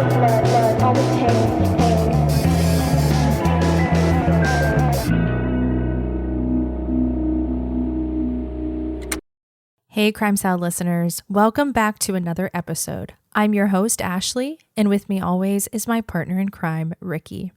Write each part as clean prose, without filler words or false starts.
blood, all the pain. Hey, Crime Salad listeners, welcome back to another episode. I'm your host, Ashley, and with me always is my partner in crime, Ricky.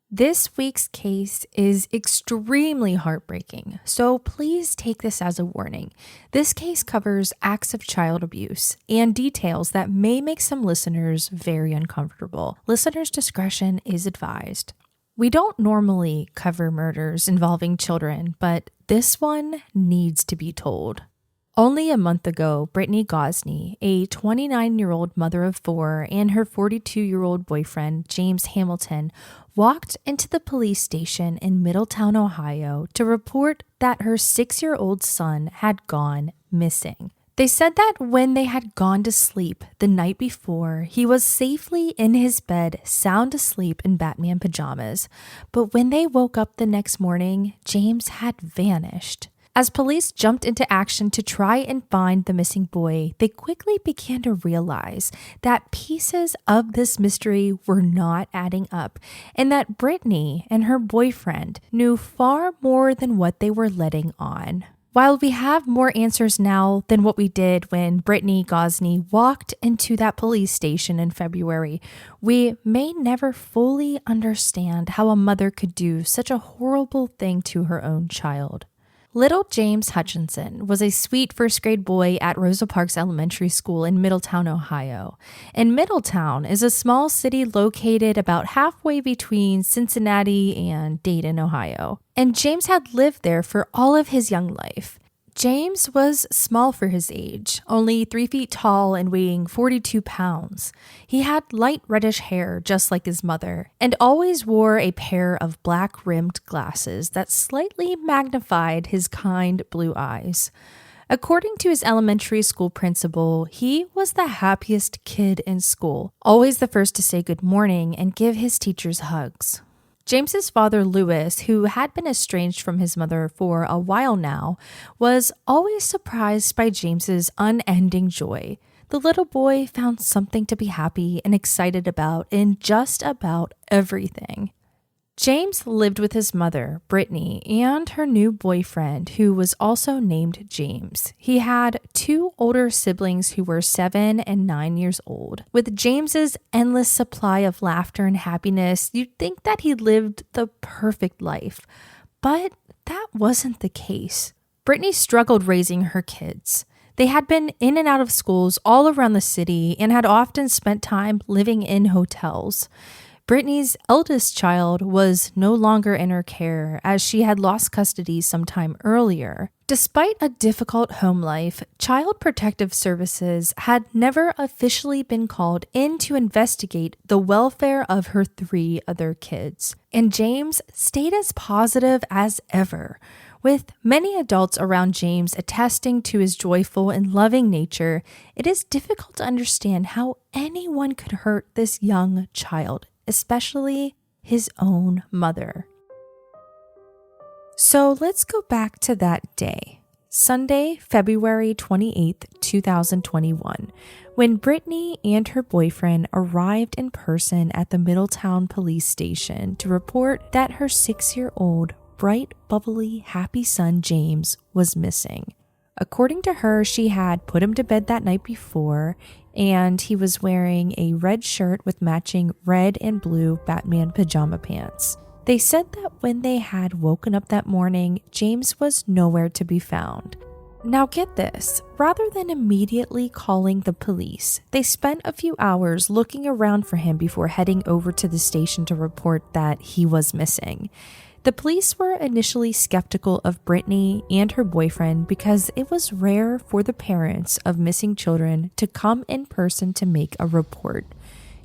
This week's case is extremely heartbreaking, so please take this as a warning. This case covers acts of child abuse and details that may make some listeners very uncomfortable. Listeners' discretion is advised. We don't normally cover murders involving children, but this one needs to be told. Only a month ago, Brittany Gosney, a 29-year-old mother of four, and her 42-year-old boyfriend, James Hamilton, walked into the police station in Middletown, Ohio, to report that her 6-year-old son had gone missing. They said that when they had gone to sleep the night before, he was safely in his bed, sound asleep in Batman pajamas. But when they woke up the next morning, James had vanished. As police jumped into action to try and find the missing boy, they quickly began to realize that pieces of this mystery were not adding up, and that Brittany and her boyfriend knew far more than what they were letting on. While we have more answers now than what we did when Brittany Gosney walked into that police station in February, we may never fully understand how a mother could do such a horrible thing to her own child. Little James Hutchinson was a sweet first-grade boy at Rosa Parks Elementary School in Middletown, Ohio. And Middletown is a small city located about halfway between Cincinnati and Dayton, Ohio. And James had lived there for all of his young life. James was small for his age, only 3 feet tall and weighing 42 pounds. He had light reddish hair just like his mother, and always wore a pair of black-rimmed glasses that slightly magnified his kind blue eyes. According to his elementary school principal, he was the happiest kid in school, always the first to say good morning and give his teachers hugs. James's father, Lewis, who had been estranged from his mother for a while now, was always surprised by James's unending joy. The little boy found something to be happy and excited about in just about everything. James lived with his mother, Brittany, and her new boyfriend, who was also named James. He had 2 older siblings who were 7 and 9 years old. With James's endless supply of laughter and happiness, you'd think that he lived the perfect life. But that wasn't the case. Brittany struggled raising her kids. They had been in and out of schools all around the city and had often spent time living in hotels. Brittany's eldest child was no longer in her care as she had lost custody some time earlier. Despite a difficult home life, Child Protective Services had never officially been called in to investigate the welfare of her 3 other kids. And James stayed as positive as ever. With many adults around James attesting to his joyful and loving nature, it is difficult to understand how anyone could hurt this young child, especially his own mother. So let's go back to that day, Sunday, February 28th, 2021, when Brittany and her boyfriend arrived in person at the Middletown police station to report that her 6-year-old, bright, bubbly, happy son James was missing. According to her, she had put him to bed that night before, and he was wearing a red shirt with matching red and blue Batman pajama pants. They said that when they had woken up that morning, James was nowhere to be found. Now get this, rather than immediately calling the police, they spent a few hours looking around for him before heading over to the station to report that he was missing. The police were initially skeptical of Brittany and her boyfriend because it was rare for the parents of missing children to come in person to make a report.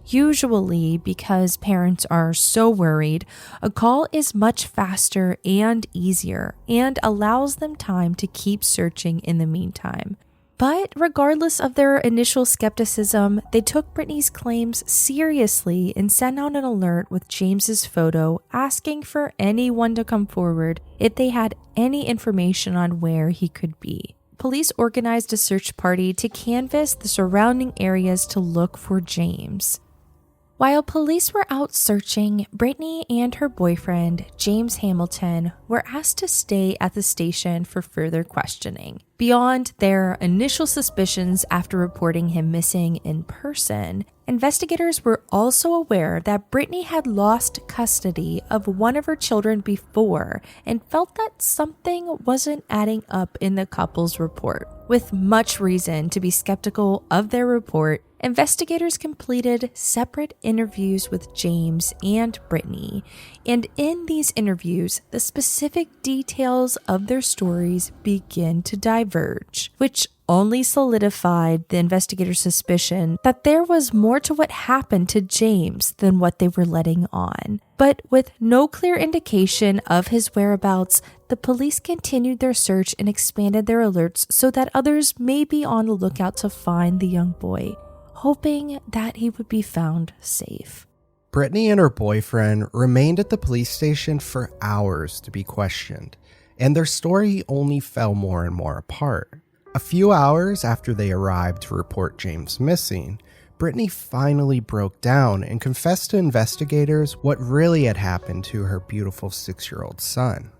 Usually, because parents are so worried, a call is much faster and easier and allows them time to keep searching in the meantime. But regardless of their initial skepticism, they took Brittany's claims seriously and sent out an alert with James's photo asking for anyone to come forward if they had any information on where he could be. Police organized a search party to canvass the surrounding areas to look for James. While police were out searching, Brittany and her boyfriend, James Hamilton, were asked to stay at the station for further questioning. Beyond their initial suspicions after reporting him missing in person, investigators were also aware that Brittany had lost custody of one of her children before and felt that something wasn't adding up in the couple's report. With much reason to be skeptical of their report, investigators completed separate interviews with James and Brittany, and in these interviews, the specific details of their stories begin to diverge, which only solidified the investigators' suspicion that there was more to what happened to James than what they were letting on. But with no clear indication of his whereabouts, the police continued their search and expanded their alerts so that others may be on the lookout to find the young boy, hoping that he would be found safe. Brittany and her boyfriend remained at the police station for hours to be questioned, and their story only fell more and more apart. A few hours after they arrived to report James missing, Brittany finally broke down and confessed to investigators what really had happened to her beautiful 6-year-old son.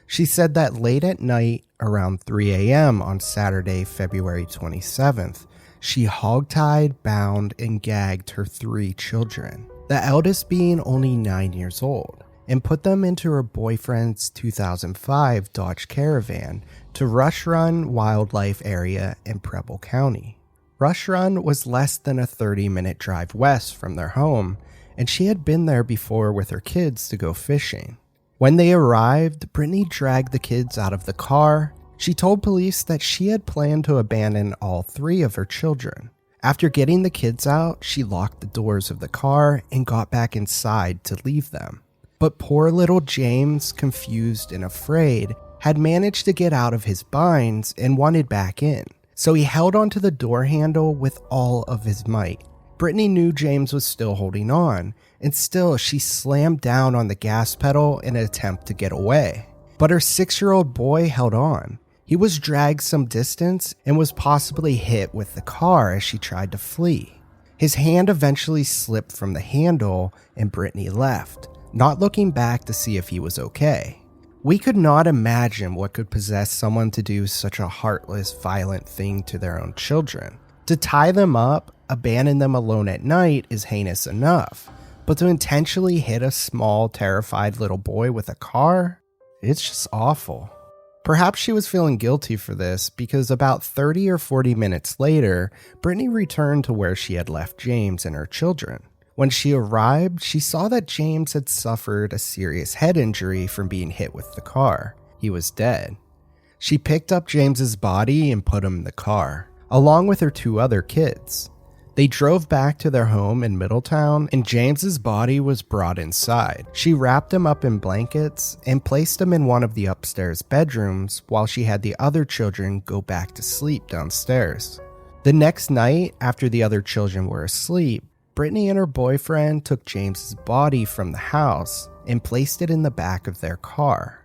She said that late at night, around 3 a.m. on Saturday, February 27th, she hogtied, bound, and gagged her 3 children, the eldest being only 9 years old, and put them into her boyfriend's 2005 Dodge Caravan to Rush Run Wildlife Area in Preble County. Rush Run was less than a 30-minute drive west from their home, and she had been there before with her kids to go fishing. When they arrived, Brittany dragged the kids out of the car. She told police that she had planned to abandon all 3 of her children. After getting the kids out, she locked the doors of the car and got back inside to leave them. But poor little James, confused and afraid, had managed to get out of his binds and wanted back in, so he held onto the door handle with all of his might. Brittany knew James was still holding on, and still she slammed down on the gas pedal in an attempt to get away. But her 6-year-old boy held on. He was dragged some distance and was possibly hit with the car as she tried to flee. His hand eventually slipped from the handle and Brittany left, not looking back to see if he was okay. We could not imagine what could possess someone to do such a heartless, violent thing to their own children. To tie them up, abandon them alone at night is heinous enough, but to intentionally hit a small, terrified little boy with a car? It's just awful. Perhaps she was feeling guilty for this because about 30 or 40 minutes later, Brittany returned to where she had left James and her children. When she arrived, she saw that James had suffered a serious head injury from being hit with the car. He was dead. She picked up James's body and put him in the car, along with her 2 other kids. They drove back to their home in Middletown, and James's body was brought inside. She wrapped him up in blankets and placed him in one of the upstairs bedrooms while she had the other children go back to sleep downstairs. The next night, after the other children were asleep, Brittany and her boyfriend took James's body from the house and placed it in the back of their car.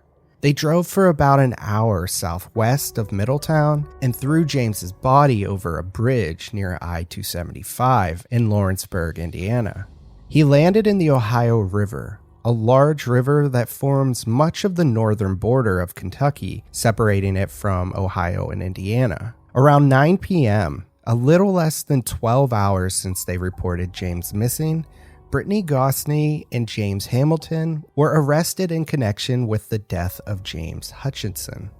They drove for about an hour southwest of Middletown and threw James's body over a bridge near I-275 in Lawrenceburg, Indiana. He landed in the Ohio River, a large river that forms much of the northern border of Kentucky, separating it from Ohio and Indiana. Around 9 p.m., a little less than 12 hours since they reported James missing, Brittany Gosney and James Hamilton were arrested in connection with the death of James Hutchinson.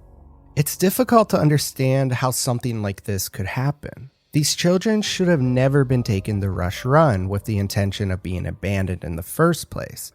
It's difficult to understand how something like this could happen. These children should have never been taken to Rush Run with the intention of being abandoned in the first place.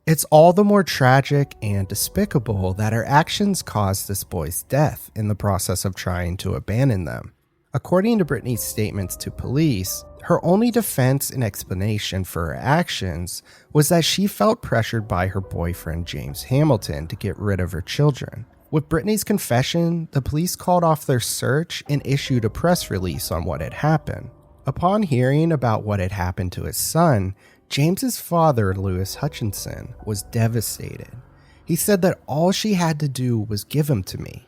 It's all the more tragic and despicable that her actions caused this boy's death in the process of trying to abandon them. According to Brittany's statements to police, her only defense and explanation for her actions was that she felt pressured by her boyfriend James Hamilton to get rid of her children. With Brittany's confession, the police called off their search and issued a press release on what had happened. Upon hearing about what had happened to his son, James's father, Lewis Hutchinson, was devastated. He said that all she had to do was give him to me.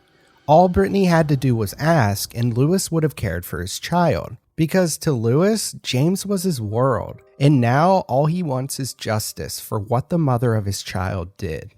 All Brittany had to do was ask, and Lewis would have cared for his child. Because to Lewis, James was his world, and now all he wants is justice for what the mother of his child did.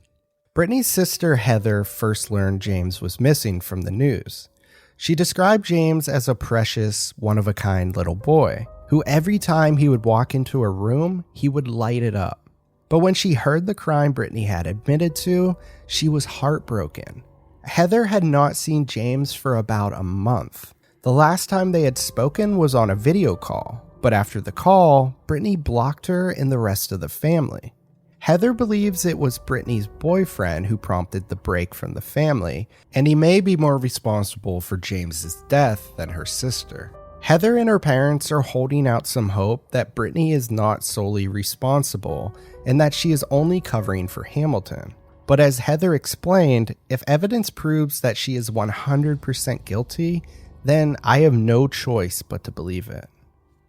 Brittany's sister Heather first learned James was missing from the news. She described James as a precious, one-of-a-kind little boy, who every time he would walk into a room, he would light it up. But when she heard the crime Brittany had admitted to, she was heartbroken. Heather had not seen James for about a month. The last time they had spoken was on a video call, but after the call, Brittany blocked her and the rest of the family. Heather believes it was Brittany's boyfriend who prompted the break from the family, and he may be more responsible for James's death than her sister. Heather and her parents are holding out some hope that Brittany is not solely responsible and that she is only covering for Hamilton. But as Heather explained, if evidence proves that she is 100% guilty, then I have no choice but to believe it.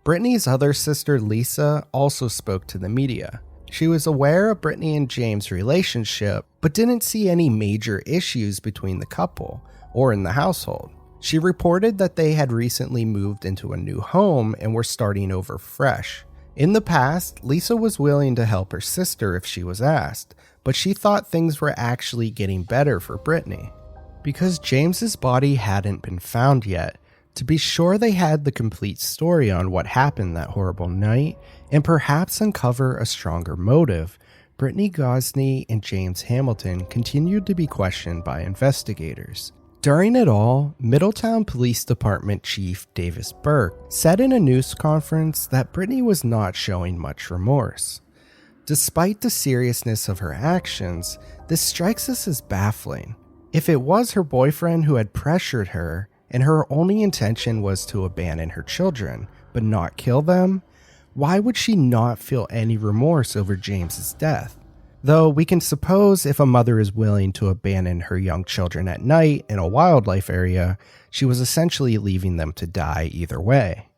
Brittany's other sister, Lisa, also spoke to the media. She was aware of Brittany and James' relationship, but didn't see any major issues between the couple or in the household. She reported that they had recently moved into a new home and were starting over fresh. In the past, Lisa was willing to help her sister if she was asked, but she thought things were actually getting better for Brittany. Because James's body hadn't been found yet, to be sure they had the complete story on what happened that horrible night, and perhaps uncover a stronger motive, Brittany Gosney and James Hamilton continued to be questioned by investigators. During it all, Middletown Police Department Chief Davis Burke said in a news conference that Brittany was not showing much remorse. Despite the seriousness of her actions, this strikes us as baffling. If it was her boyfriend who had pressured her, and her only intention was to abandon her children, but not kill them, why would she not feel any remorse over James's death? Though we can suppose if a mother is willing to abandon her young children at night in a wildlife area, she was essentially leaving them to die either way.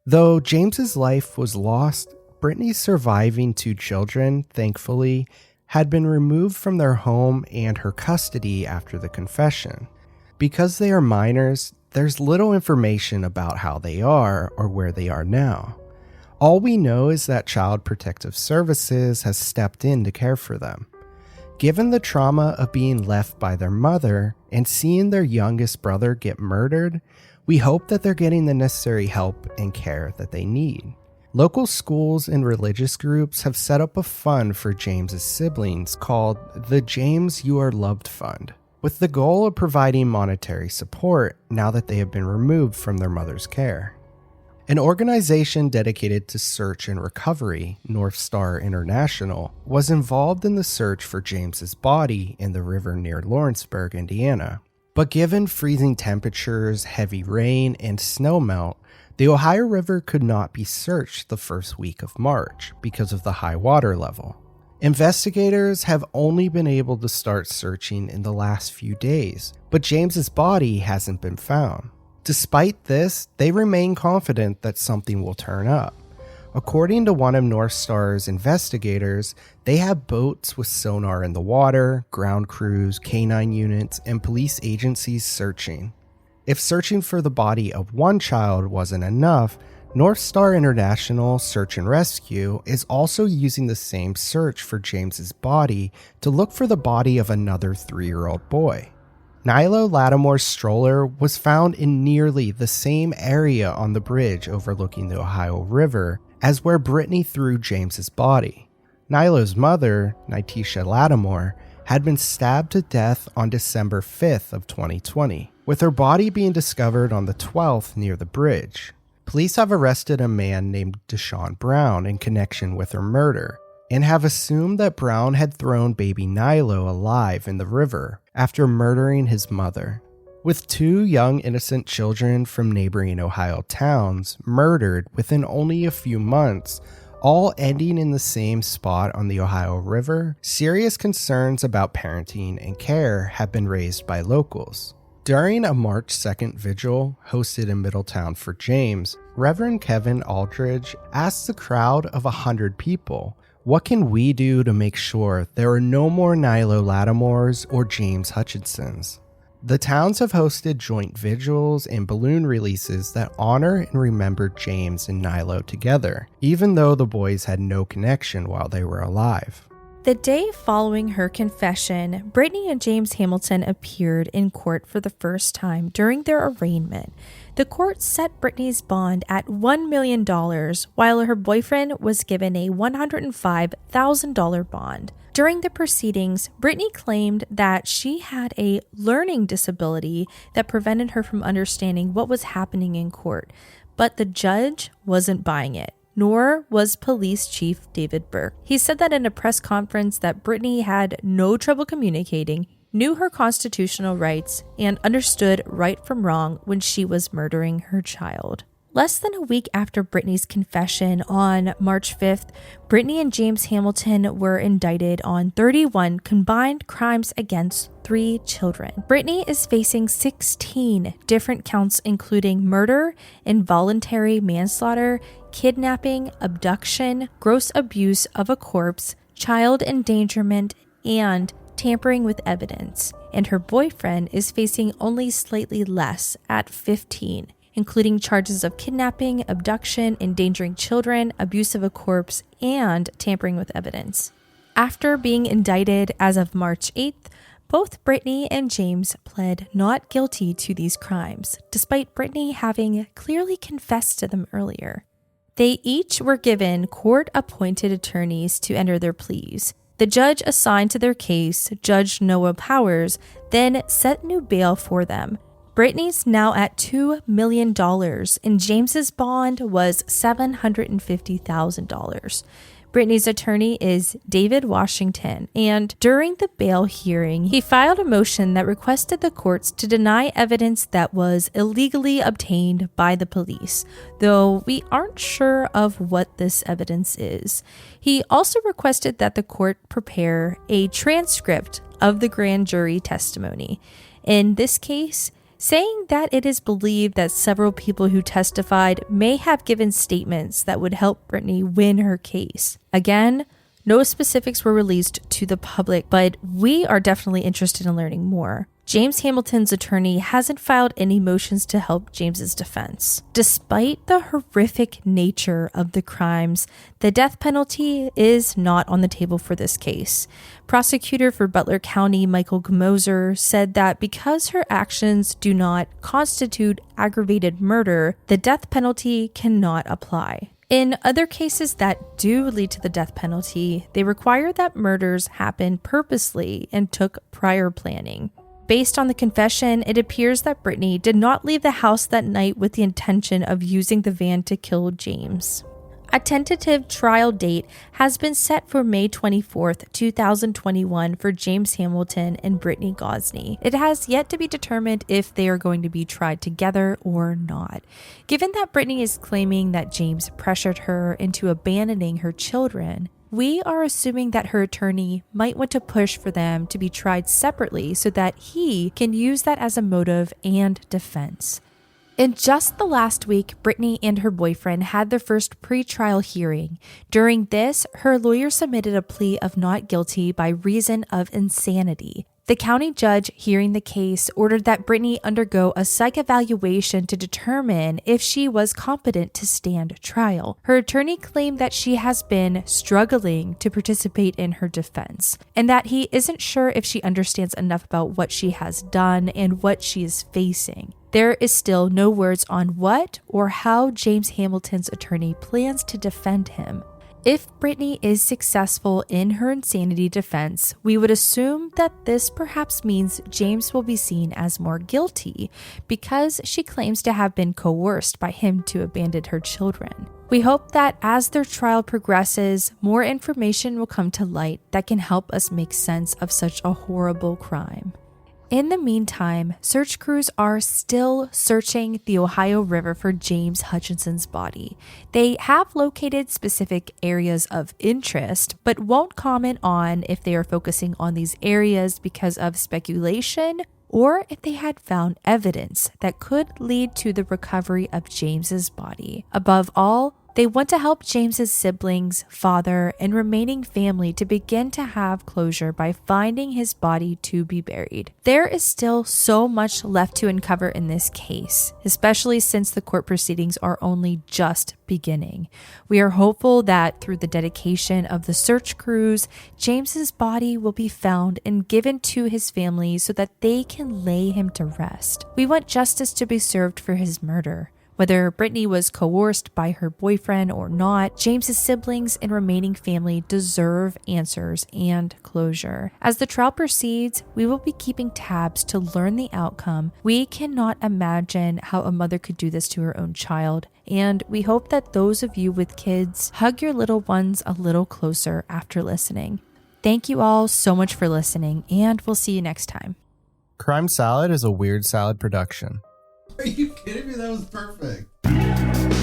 Though James's life was lost, Brittany's surviving 2 children, thankfully, had been removed from their home and her custody after the confession. Because they are minors, there's little information about how they are or where they are now. All we know is that Child Protective Services has stepped in to care for them. Given the trauma of being left by their mother and seeing their youngest brother get murdered, we hope that they're getting the necessary help and care that they need. Local schools and religious groups have set up a fund for James's siblings called the James You Are Loved Fund, with the goal of providing monetary support now that they have been removed from their mother's care. An organization dedicated to search and recovery, North Star International, was involved in the search for James's body in the river near Lawrenceburg, Indiana. But given freezing temperatures, heavy rain, and snowmelt, the Ohio River could not be searched the first week of March because of the high water level. Investigators have only been able to start searching in the last few days, but James's body hasn't been found. Despite this, they remain confident that something will turn up. According to one of North Star's investigators, they have boats with sonar in the water, ground crews, canine units, and police agencies searching. If searching for the body of one child wasn't enough, North Star International Search and Rescue is also using the same search for James's body to look for the body of another 3-year-old boy. Nilo Lattimore's stroller was found in nearly the same area on the bridge overlooking the Ohio River as where Brittany threw James's body. Nilo's mother, Nitisha Lattimore, had been stabbed to death on December 5th of 2020, with her body being discovered on the 12th near the bridge. Police have arrested a man named Deshaun Brown in connection with her murder, and have assumed that Brown had thrown baby Nilo alive in the river after murdering his mother. With 2 young innocent children from neighboring Ohio towns murdered within only a few months, all ending in the same spot on the Ohio River, serious concerns about parenting and care have been raised by locals. During a March 2nd vigil hosted in Middletown for James, Reverend Kevin Aldridge asked a crowd of 100 people, "What can we do to make sure there are no more Nilo Lattimores or James Hutchinsons?" The towns have hosted joint vigils and balloon releases that honor and remember James and Nilo together, even though the boys had no connection while they were alive. The day following her confession, Brittany and James Hamilton appeared in court for the first time during their arraignment. The court set Brittany's bond at $1 million, while her boyfriend was given a $105,000 bond. During the proceedings, Brittany claimed that she had a learning disability that prevented her from understanding what was happening in court, but the judge wasn't buying it. Nor was Police Chief David Burke. He said that in a press conference that Brittany had no trouble communicating, knew her constitutional rights, and understood right from wrong when she was murdering her child. Less than a week after Brittany's confession on March 5th, Brittany and James Hamilton were indicted on 31 combined crimes against 3 children. Brittany is facing 16 different counts, including murder, involuntary manslaughter, kidnapping, abduction, gross abuse of a corpse, child endangerment, and tampering with evidence. And her boyfriend is facing only slightly less at 15. Including charges of kidnapping, abduction, endangering children, abuse of a corpse, and tampering with evidence. After being indicted as of March 8th, both Brittany and James pled not guilty to these crimes, despite Brittany having clearly confessed to them earlier. They each were given court-appointed attorneys to enter their pleas. The judge assigned to their case, Judge Noah Powers, then set new bail for them. Brittany's now at $2 million, and James's bond was $750,000. Brittany's attorney is David Washington, and during the bail hearing, he filed a motion that requested the courts to deny evidence that was illegally obtained by the police, though we aren't sure of what this evidence is. He also requested that the court prepare a transcript of the grand jury testimony. In this case, saying that it is believed that several people who testified may have given statements that would help Brittany win her case. Again, no specifics were released to the public, but we are definitely interested in learning more. James Hamilton's attorney hasn't filed any motions to help James's defense. Despite the horrific nature of the crimes, the death penalty is not on the table for this case. Prosecutor for Butler County, Michael Gmoser, said that because her actions do not constitute aggravated murder, the death penalty cannot apply. In other cases that do lead to the death penalty, they require that murders happen purposely and took prior planning. Based on the confession, it appears that Brittany did not leave the house that night with the intention of using the van to kill James. A tentative trial date has been set for May 24th, 2021 for James Hamilton and Brittany Gosney. It has yet to be determined if they are going to be tried together or not. Given that Brittany is claiming that James pressured her into abandoning her children, we are assuming that her attorney might want to push for them to be tried separately so that he can use that as a motive and defense. In just the last week, Brittany and her boyfriend had their first pre-trial hearing. During this, her lawyer submitted a plea of not guilty by reason of insanity. The county judge hearing the case ordered that Brittany undergo a psych evaluation to determine if she was competent to stand trial. Her attorney claimed that she has been struggling to participate in her defense, and that he isn't sure if she understands enough about what she has done and what she is facing. There is still no words on what or how James Hamilton's attorney plans to defend him. If Brittany is successful in her insanity defense, we would assume that this perhaps means James will be seen as more guilty because she claims to have been coerced by him to abandon her children. We hope that as their trial progresses, more information will come to light that can help us make sense of such a horrible crime. In the meantime, search crews are still searching the Ohio River for James Hutchinson's body. They have located specific areas of interest, but won't comment on if they are focusing on these areas because of speculation or if they had found evidence that could lead to the recovery of James's body. Above all, They want to help James's siblings, father, and remaining family to begin to have closure by finding his body to be buried. There is still so much left to uncover in this case, especially since the court proceedings are only just beginning. We are hopeful that through the dedication of the search crews, James's body will be found and given to his family so that they can lay him to rest. We want justice to be served for his murder. Whether Brittany was coerced by her boyfriend or not, James's siblings and remaining family deserve answers and closure. As the trial proceeds, we will be keeping tabs to learn the outcome. We cannot imagine how a mother could do this to her own child, and we hope that those of you with kids hug your little ones a little closer after listening. Thank you all so much for listening, and we'll see you next time. Crime Salad is a Weird Salad production. Are you kidding me? That was perfect.